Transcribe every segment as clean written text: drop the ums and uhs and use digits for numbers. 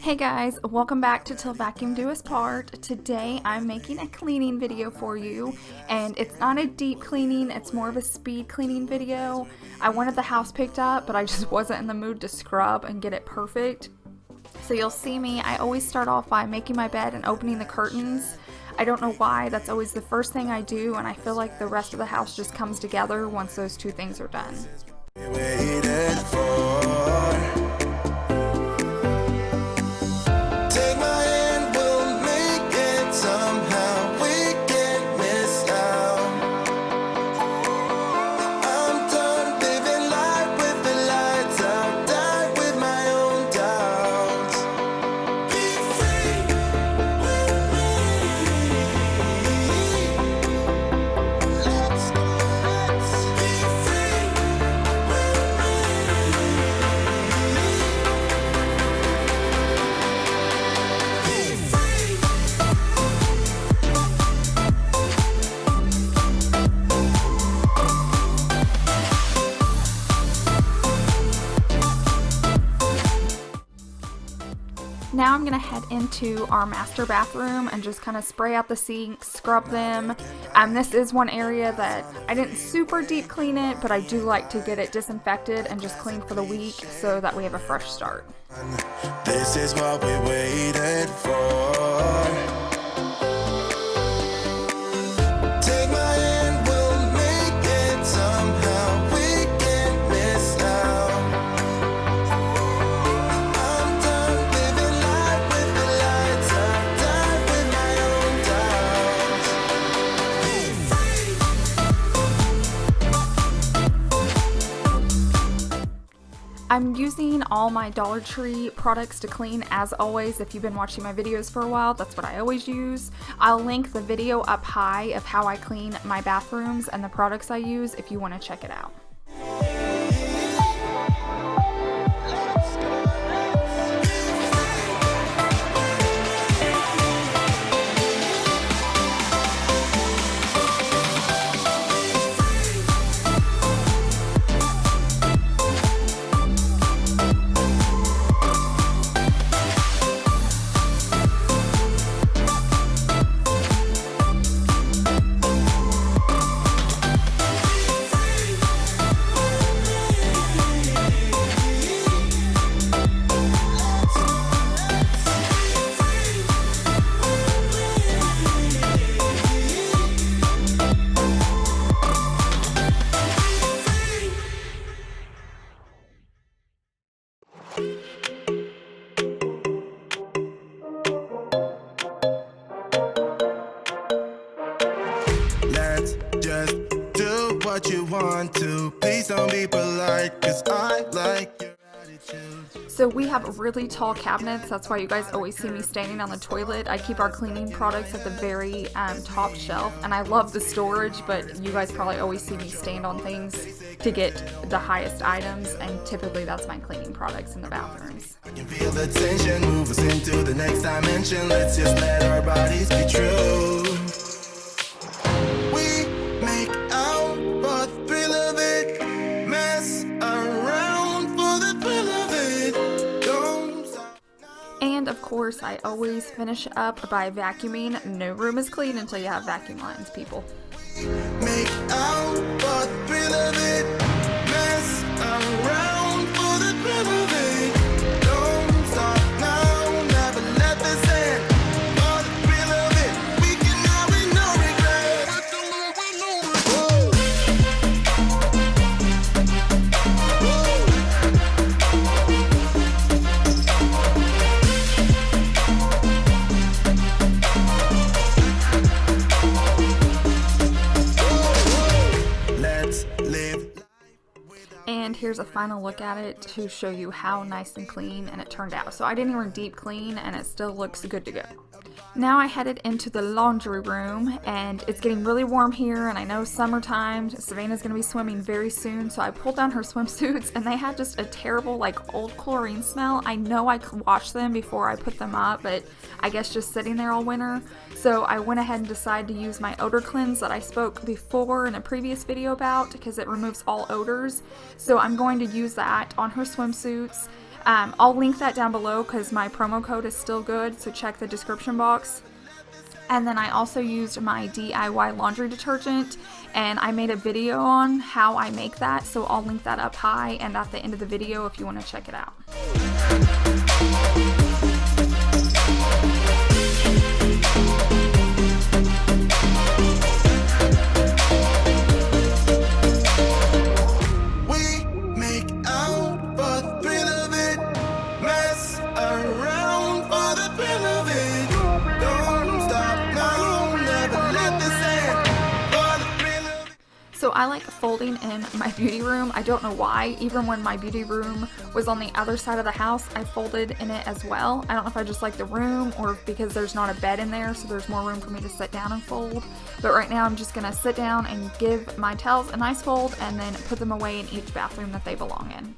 Hey guys, welcome back to Till Vacuum Do Us Part. Today I'm making a cleaning video for you, and it's not a deep cleaning, it's more of a speed cleaning video. I wanted the house picked up, but I just wasn't in the mood to scrub and get it perfect. So you'll see me, I always start off by making my bed and opening the curtains. I don't know why, that's always the first thing I do, and I feel like the rest of the house just comes together once those two things are done. Now I'm going to head into our master bathroom and just kind of spray out the sinks, scrub them. This is one area that I didn't super deep clean it, but I do like to get it disinfected and just cleaned for the week so that we have a fresh start. This is what we waited for. I'm using all my Dollar Tree products to clean as always. If you've been watching my videos for a while, that's what I always use. I'll link the video up high of how I clean my bathrooms and the products I use if you want to check it out. Let's just do what you want to. Please don't be polite, 'cause I like your attitude. So we have really tall cabinets, that's why you guys always see me standing on the toilet. I keep our cleaning products at the very top shelf, and I love the storage, but you guys probably always see me stand on things to get the highest items, and typically that's my cleaning products in the bathrooms. I can feel the tension, move us into the next dimension. Let's just let our bodies be true. We make out for the thrill of it, mess around for the thrill of it. Don't stop. And of course, I always finish up by vacuuming. No room is clean until you have vacuum lines, people. Make out for the thrill of it, mess around for the thrill of it. Don't stop now, never let this end. For the thrill of it, we can now with no regret. Whoa. Let's live. And here's a final look at it to show you how nice and clean and it turned out. So I didn't even deep clean and it still looks good to go. Now I headed into the laundry room, and it's getting really warm here, and I know summertime, Savannah's gonna be swimming very soon, so I pulled down her swimsuits and they had just a terrible like old chlorine smell. I know I washed them before I put them up, but I guess just sitting there all winter. So I went ahead and decided to use my odor cleanse that I spoke before in a previous video about, because it removes all odors. So I'm going to use that on her swimsuits. I'll link that down below because my promo code is still good, so check the description box. And then I also used my DIY laundry detergent, and I made a video on how I make that, so I'll link that up high and at the end of the video if you want to check it out. We make out for the thrill of it, mess around for the thrill of it. Don't stop now, never let this end for the thrill of it. So I like folding in my beauty room. I don't know why. Even when my beauty room was on the other side of the house, I folded in it as well. I don't know if I just like the room or because there's not a bed in there, so there's more room for me to sit down and fold. But right now I'm just gonna sit down and give my towels a nice fold and then put them away in each bathroom that they belong in.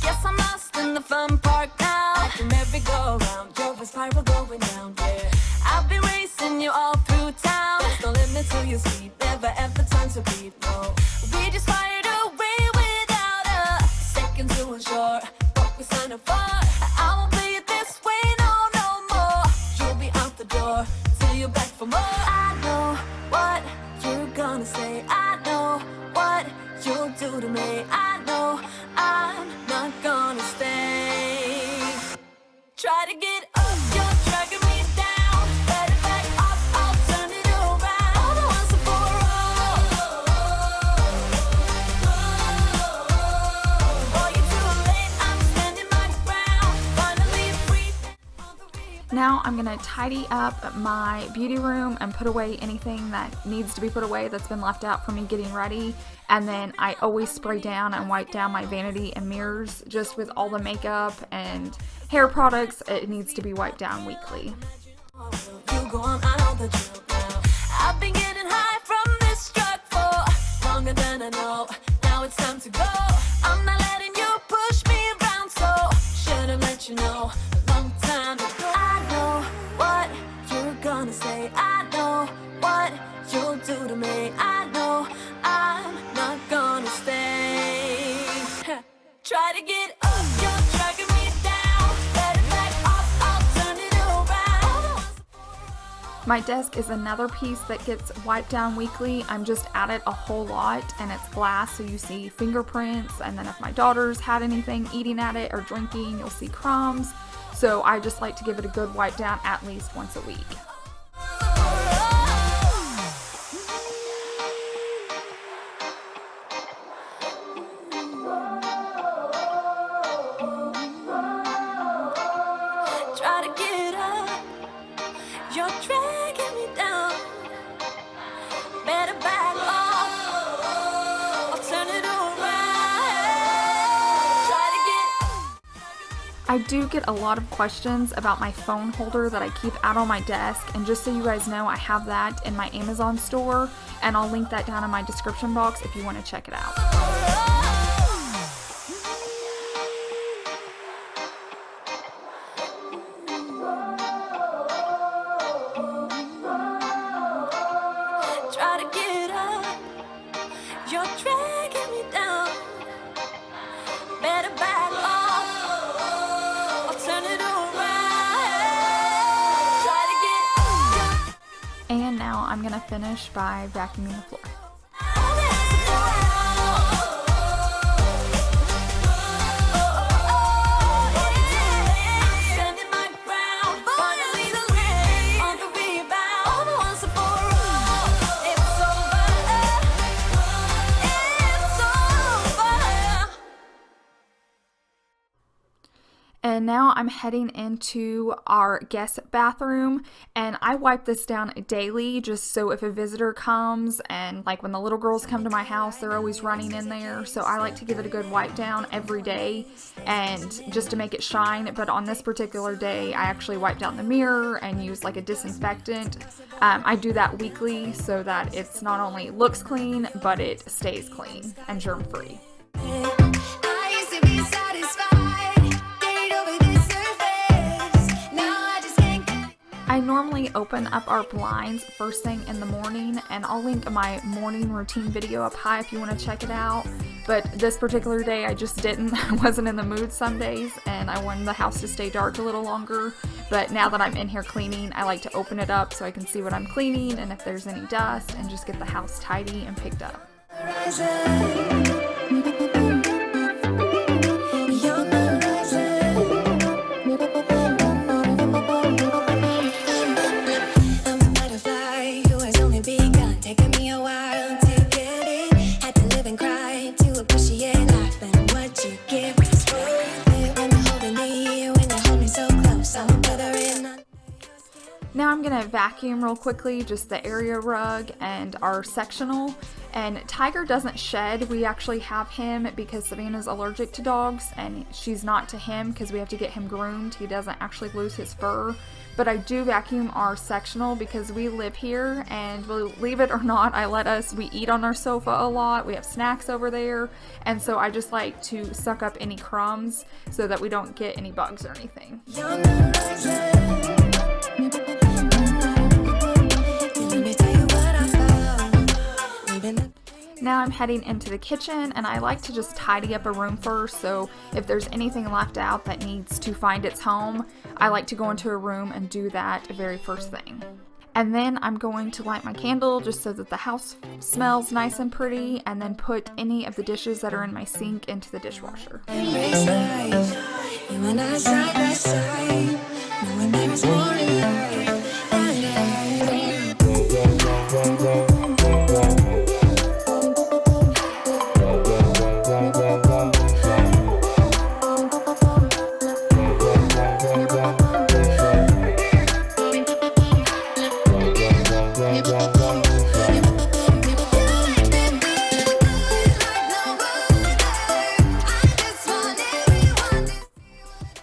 Guess I'm lost in the fun park now. Like a merry-go-round, drove a spiral going down. Yeah, I've been racing you all through town. There's no limit to your speed, never ever turn to beat. No, we just fired away without a second to ensure what we signed up for. I won't play it this way, no, no more. You'll be out the door till you're back for more. I know what you're gonna say. I know what you'll do to me. I know I'm not gonna stay. Try to get up, you're dragging me down. Better back off, I'll turn it around. All the once and for all. Boy, you're too late, I'm standing my ground. Finally free on the rebound. Now I'm gonna tidy up my beauty room and put away anything that needs to be put away that's been left out for me getting ready. And then I always spray down and wipe down my vanity and mirrors. Just with all the makeup and hair products, it needs to be wiped down weekly. You go on, I know the drill now. I've been getting high from this drug for longer than I know. Now it's time to go. I'm not letting you push me around, so should have let you know a long time ago. I know what you're gonna say. I know what you'll do to me. I know I'm not gonna stay. Try to get up, you're dragging me down. Better back off, I'll turn it around. My desk is another piece that gets wiped down weekly. I'm just at it a whole lot, and it's glass, so you see fingerprints, and then if my daughter's had anything eating at it or drinking, you'll see crumbs. So I just like to give it a good wipe down at least once a week. Try to get up, you're dragging me down. Better back off, I'll turn it around. Try to get up. I do get a lot of questions about my phone holder that I keep out on my desk, and just so you guys know, I have that in my Amazon store, and I'll link that down in my description box if you want to check it out. Try to get up, you're dragging me down. Better back off, I'll turn it around. Try to get up. And now I'm going to finish by vacuuming the floor. And now I'm heading into our guest bathroom, and I wipe this down daily just so if a visitor comes, and like when the little girls come to my house, they're always running in there, so I like to give it a good wipe down every day and just to make it shine. But on this particular day, I actually wiped down the mirror and used like a disinfectant. I do that weekly so that it's not only looks clean, but it stays clean and germ free. I normally open up our blinds first thing in the morning, and I'll link my morning routine video up high if you want to check it out. But this particular day I just didn't. I wasn't in the mood some days, and I wanted the house to stay dark a little longer. But now that I'm in here cleaning, I like to open it up so I can see what I'm cleaning and if there's any dust, and just get the house tidy and picked up. Now I'm going to vacuum real quickly, just the area rug and our sectional. And Tiger doesn't shed. We actually have him because Savannah's allergic to dogs, and she's not to him because we have to get him groomed. He doesn't actually lose his fur. But I do vacuum our sectional because we live here, and believe it or not, we eat on our sofa a lot. We have snacks over there, and so I just like to suck up any crumbs so that we don't get any bugs or anything. Now I'm heading into the kitchen, and I like to just tidy up a room first, so if there's anything left out that needs to find its home, I like to go into a room and do that very first thing. And then I'm going to light my candle just so that the house smells nice and pretty, and then put any of the dishes that are in my sink into the dishwasher.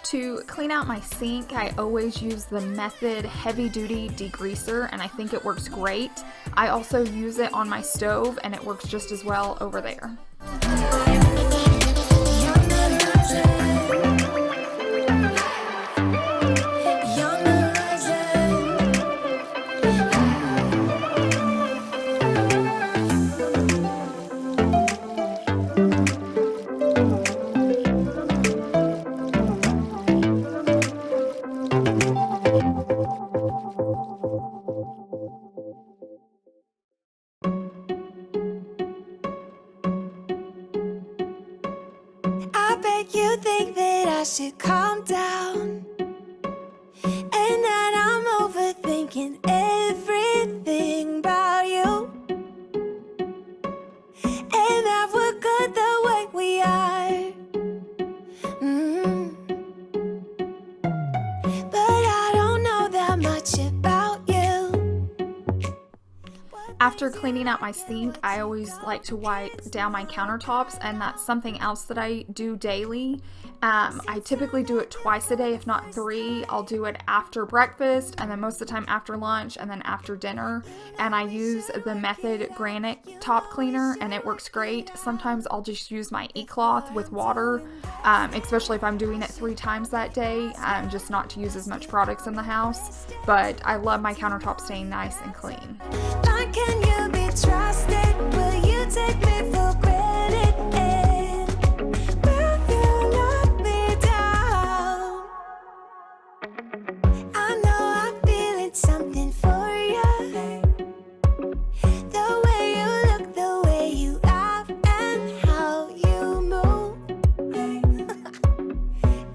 To clean out my sink, I always use the Method Heavy Duty Degreaser, and I think it works great. I also use it on my stove, and it works just as well over there. You think that I should calm down, and that I'm overthinking everything about you, and that we're good the way we are. But I don't know that much about you. After cleaning out my sink, I always like to wipe down my countertops, and that's something else that I do daily. I typically do it twice a day, if not 3. I'll do it after breakfast, and then most of the time after lunch, and then after dinner. And I use the Method Granite Top Cleaner, and it works great. Sometimes I'll just use my e-cloth with water, especially if I'm doing it 3 times that day, just not to use as much products in the house. But I love my countertops staying nice and clean. Can you be trusted? Will you take me for granted? Will you let me down? I know I'm feeling something for you. The way you look, the way you laugh, and how you move.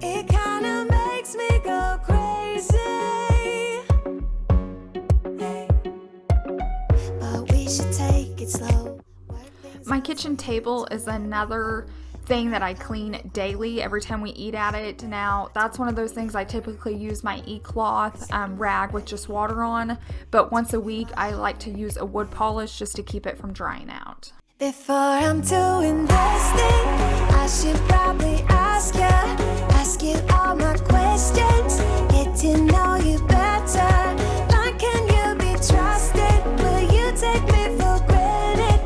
It kinda makes me go crazy. Take it slow. My kitchen table is another thing that I clean daily every time we eat at it. Now, that's one of those things I typically use my e-cloth rag with just water on, but once a week I like to use a wood polish just to keep it from drying out. Before I'm too invested, I should probably ask you all my questions, get to know you better. Like, can you be trusted? Will you take me for granted?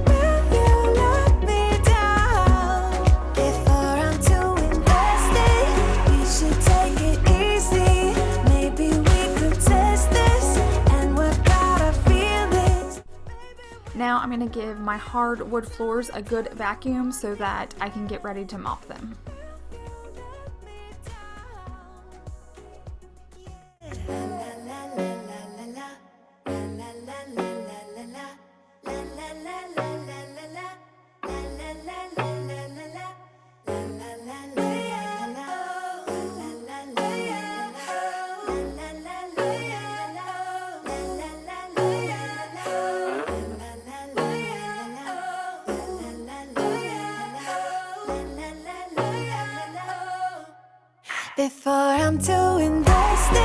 Will you let me down? Before I'm too invested, you should take it easy. Maybe Now I'm going to give my hardwood floors a good vacuum so that I can get ready to mop them. Before I'm too invested,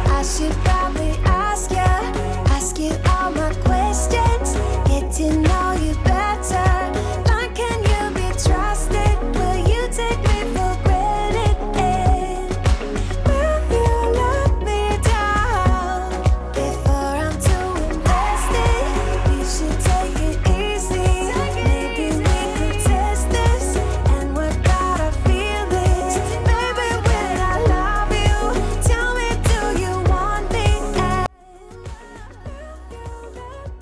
I should probably ask you all my questions, get to know you better. Like, can you be trusted? Will you take me for granted? Will you let me down? Before I'm too invested, you should take it easy. Maybe we could test this and work out our feelings. Baby, when I love you, tell me, do you want me?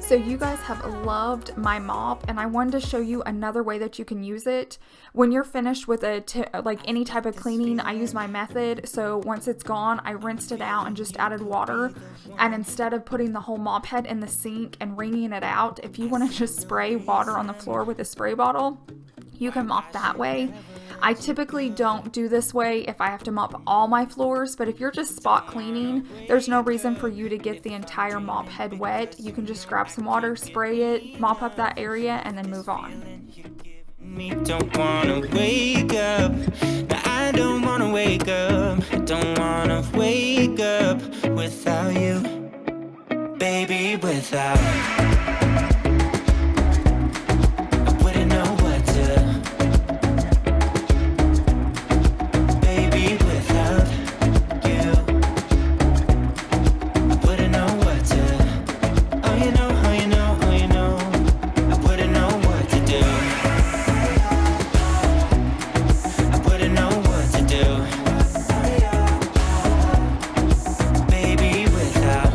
So you guys have loved my mop, and I wanted to show you another way that you can use it. When you're finished with like any type of cleaning, I use my method. So once it's gone, I rinsed it out and just added water. And instead of putting the whole mop head in the sink and wringing it out, if you want to just spray water on the floor with a spray bottle, you can mop that way. I typically don't do this way if I have to mop all my floors, but if you're just spot cleaning, there's no reason for you to get the entire mop head wet. You can just grab some water, spray it, mop up that area, and then move on. Me don't wanna wake up. No, I don't wanna wake up. I don't wanna wake up without you, baby, without. I wouldn't know what to. Baby, without you, I wouldn't know what to. Oh, you know, oh, you know, oh, you know, I wouldn't know what to do. I wouldn't know what to do. Baby, without.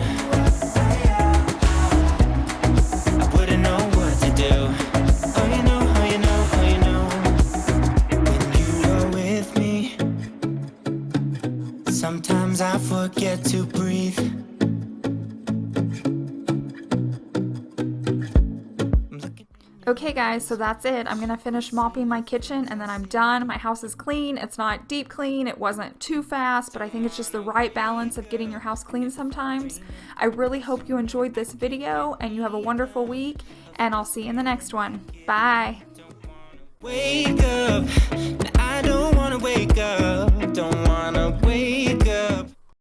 I wouldn't know what to do. Oh, you know, oh, you know, oh, you know. When you are with me, sometimes I forget to breathe. Okay guys, so that's it. I'm gonna finish mopping my kitchen and then I'm done. My house is clean. It's not deep clean. It wasn't too fast, but I think it's just the right balance of getting your house clean sometimes. I really hope you enjoyed this video and you have a wonderful week, and I'll see you in the next one. Bye.